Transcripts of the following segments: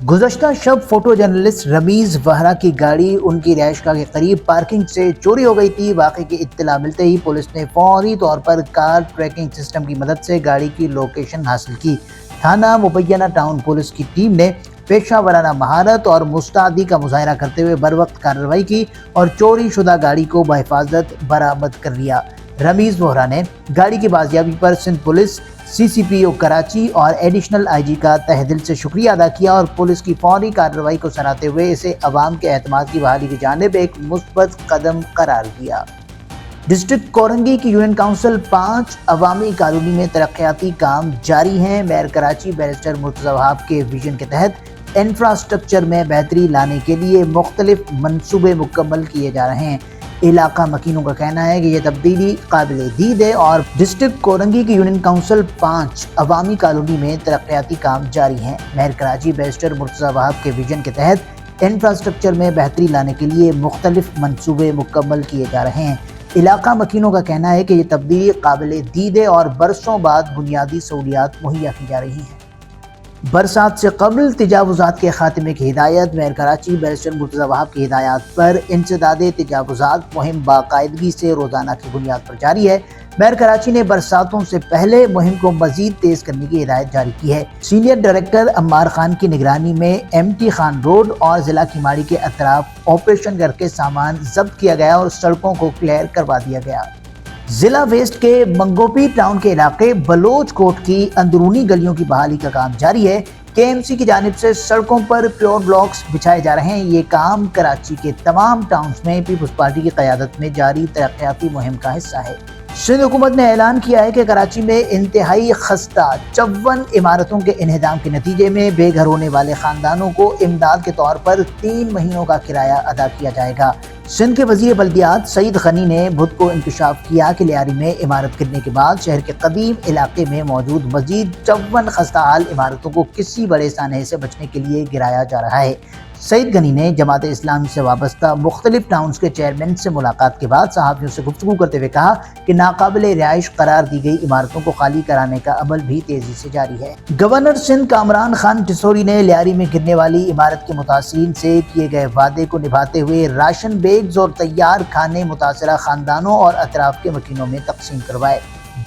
گزشتہ شب photo journalist Ramiz وہرا کی گاڑی ان کی رہائش گاہ کے قریب پارکنگ سے چوری ہو گئی تھی۔ واقعے کی اطلاع ملتے ہی پولیس نے فوری طور پر کار ٹریکنگ سسٹم کی مدد سے گاڑی کی لوکیشن حاصل کی۔ تھانہ مبینہ ٹاؤن پولیس کی ٹیم نے پیشہ ورانہ مہارت اور مستعدی کا مظاہرہ کرتے ہوئے بروقت کارروائی کی اور چوری شدہ گاڑی کو بحفاظت برآمد کر لیا۔ رمیز وہرا نے گاڑی کی بازیابی پر سندھ پولیس، سی سی پی او کراچی اور ایڈیشنل آئی جی کا تہہ دل سے شکریہ ادا کیا اور پولیس کی فوری کارروائی کو سراہتے ہوئے اسے عوام کے اعتماد کی بحالی کی جانب ایک مثبت قدم قرار دیا۔ ڈسٹرکٹ کورنگی کی یونین کونسل 5 عوامی کالونی میں ترقیاتی کام جاری ہیں۔ میئر کراچی بیرسٹر مرتضی وہاب کے ویژن کے تحت انفراسٹرکچر میں بہتری لانے کے لیے مختلف منصوبے مکمل کیے جا رہے ہیں۔ علاقہ مکینوں کا کہنا ہے کہ یہ تبدیلی قابل دید ہے اور ڈسٹرکٹ کورنگی کی یونین کونسل 5 عوامی کالونی میں ترقیاتی کام جاری ہیں۔ میئر کراچی بیرسٹر مرتضی وہاب کے ویژن کے تحت انفراسٹرکچر میں بہتری لانے کے لیے مختلف منصوبے مکمل کیے جا رہے ہیں۔ علاقہ مکینوں کا کہنا ہے کہ یہ تبدیلی قابل دید ہے اور برسوں بعد بنیادی سہولیات مہیا کی جا رہی ہیں۔ برسات سے قبل تجاوزات کے خاتمے کی ہدایت۔ میئر کراچی بیرسٹر مرتضی وہاب کی ہدایات پر انسداد تجاوزات مہم باقاعدگی سے روزانہ کی بنیاد پر جاری ہے۔ میئر کراچی نے برساتوں سے پہلے مہم کو مزید تیز کرنے کی ہدایت جاری کی ہے۔ سینئر ڈائریکٹر عمار خان کی نگرانی میں ایم ٹی خان روڈ اور ضلع کیماڑی کے اطراف آپریشن کر کے سامان ضبط کیا گیا اور سڑکوں کو کلیئر کروا دیا گیا۔ ضلع ویسٹ کے منگوپی ٹاؤن کے علاقے بلوچ کوٹ کی اندرونی گلیوں کی بحالی کا کام جاری ہے۔ کے ایم سی کی جانب سے سڑکوں پر پیور بلاکس بچھائے جا رہے ہیں۔ یہ کام کراچی کے تمام ٹاؤنز میں پیپلز پارٹی کی قیادت میں جاری ترقیاتی مہم کا حصہ ہے۔ سندھ حکومت نے اعلان کیا ہے کہ کراچی میں انتہائی خستہ 54 عمارتوں کے انہدام کے نتیجے میں بے گھر ہونے والے خاندانوں کو امداد کے طور پر 3 مہینوں کا کرایہ ادا کیا جائے گا۔ سندھ کے وزیر بلدیات سعید غنی نے بدھ کو انکشاف کیا کہ لیاری میں عمارت گرنے کے بعد شہر کے قدیم علاقے میں موجود مزید 54 خستہ حال عمارتوں کو کسی بڑے سانحے سے بچنے کے لیے گرایا جا رہا ہے۔ سعید غنی نے جماعت اسلامی سے وابستہ مختلف ٹاؤنز کے چیئرمین سے ملاقات کے بعد صحافیوں سے گفتگو کرتے ہوئے کہا کہ ناقابل رہائش قرار دی گئی عمارتوں کو خالی کرانے کا عمل بھی تیزی سے جاری ہے۔ گورنر سندھ کامران خان ٹسوری نے لیاری میں گرنے والی عمارت کے متاثرین سے کیے گئے وعدے کو نبھاتے ہوئے راشن بیگز اور تیار کھانے متاثرہ خاندانوں اور اطراف کے مکینوں میں تقسیم کروائے۔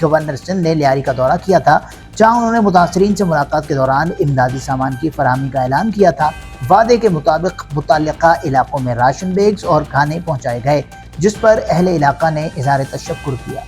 گورنر سندھ نے لیاری کا دورہ کیا تھا جہاں انہوں نے متاثرین سے ملاقات کے دوران امدادی سامان کی فراہمی کا اعلان کیا تھا۔ وعدے کے مطابق متعلقہ علاقوں میں راشن بیگز اور کھانے پہنچائے گئے، جس پر اہل علاقہ نے اظہار تشکر کیا۔